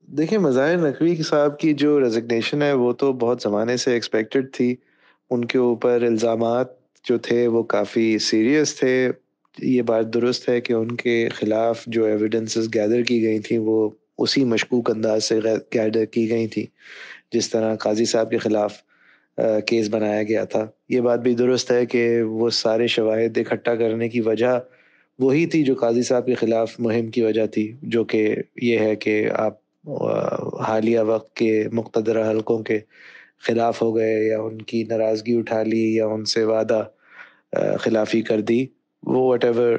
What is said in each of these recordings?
دیکھیں مظاہر نقوی صاحب کی جو ریزگنیشن ہے وہ تو بہت زمانے سے ایکسپیکٹڈ تھی. ان کے اوپر الزامات جو تھے وہ کافی سیریس تھے. یہ بات درست ہے کہ ان کے خلاف جو ایویڈنسز گیدر کی گئی تھیں وہ اسی مشکوک انداز سے گیدر کی گئی تھیں جس طرح قاضی صاحب کے خلاف کیس بنایا گیا تھا. یہ بات بھی درست ہے کہ وہ سارے شواہد اکٹھا کرنے کی وجہ وہی تھی جو قاضی صاحب کے خلاف مہم کی وجہ تھی، جو کہ یہ ہے کہ آپ حالیہ وقت کے مقتدرہ حلقوں کے خلاف ہو گئے یا ان کی ناراضگی اٹھا لی یا ان سے وعدہ خلافی کر دی، وہ وٹ ایور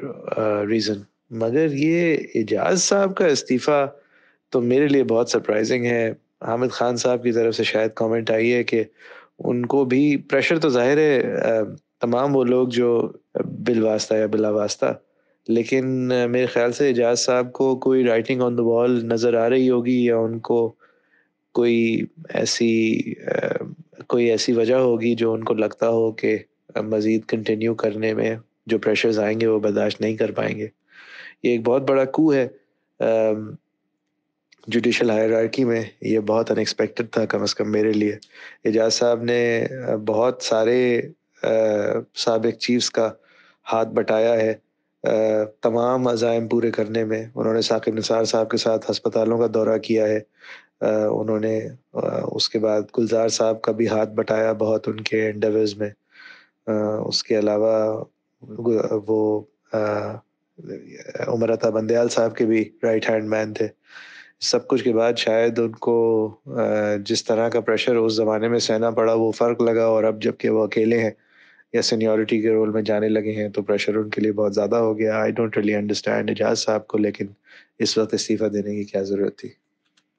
ریزن. مگر یہ اعجاز صاحب کا استعفیٰ تو میرے لیے بہت سرپرائزنگ ہے. حامد خان صاحب کی طرف سے شاید کامنٹ آئی ہے کہ ان کو بھی پریشر تو ظاہر ہے تمام وہ لوگ جو بالواسطہ یا بلا واسطہ، لیکن میرے خیال سے اعجاز صاحب کو کوئی رائٹنگ آن دا وال نظر آ رہی ہوگی یا ان کو کوئی ایسی کوئی ایسی وجہ ہوگی جو ان کو لگتا ہو کہ مزید کنٹینیو کرنے میں جو پریشرز آئیں گے وہ برداشت نہیں کر پائیں گے. یہ ایک بہت بڑا کو ہے جوڈیشل ہائرارکی میں. یہ بہت ان ایکسپیکٹڈ تھا کم از کم میرے لیے. اعجاز صاحب نے بہت سارے سابق چیفز کا ہاتھ بٹایا ہے تمام عزائم پورے کرنے میں. انہوں نے ثاقب نثار صاحب کے ساتھ ہسپتالوں کا دورہ کیا ہے. انہوں نے اس کے بعد گلزار صاحب کا بھی ہاتھ بٹایا بہت ان کے انڈیورز میں. اس کے علاوہ وہ عمر عطا بندیال صاحب کے بھی رائٹ ہینڈ مین تھے. سب کچھ کے بعد شاید ان کو جس طرح کا پریشر اس زمانے میں سہنا پڑا وہ فرق لگا، اور اب جب کہ وہ اکیلے ہیں یا سینیورٹی کے رول میں جانے لگے ہیں تو پریشر ان کے لیے بہت زیادہ ہو گیا. آئی ڈونٹ ریلی انڈرسٹینڈ اعجاز صاحب کو، لیکن اس وقت استعفیٰ دینے کی کیا ضرورت تھی؟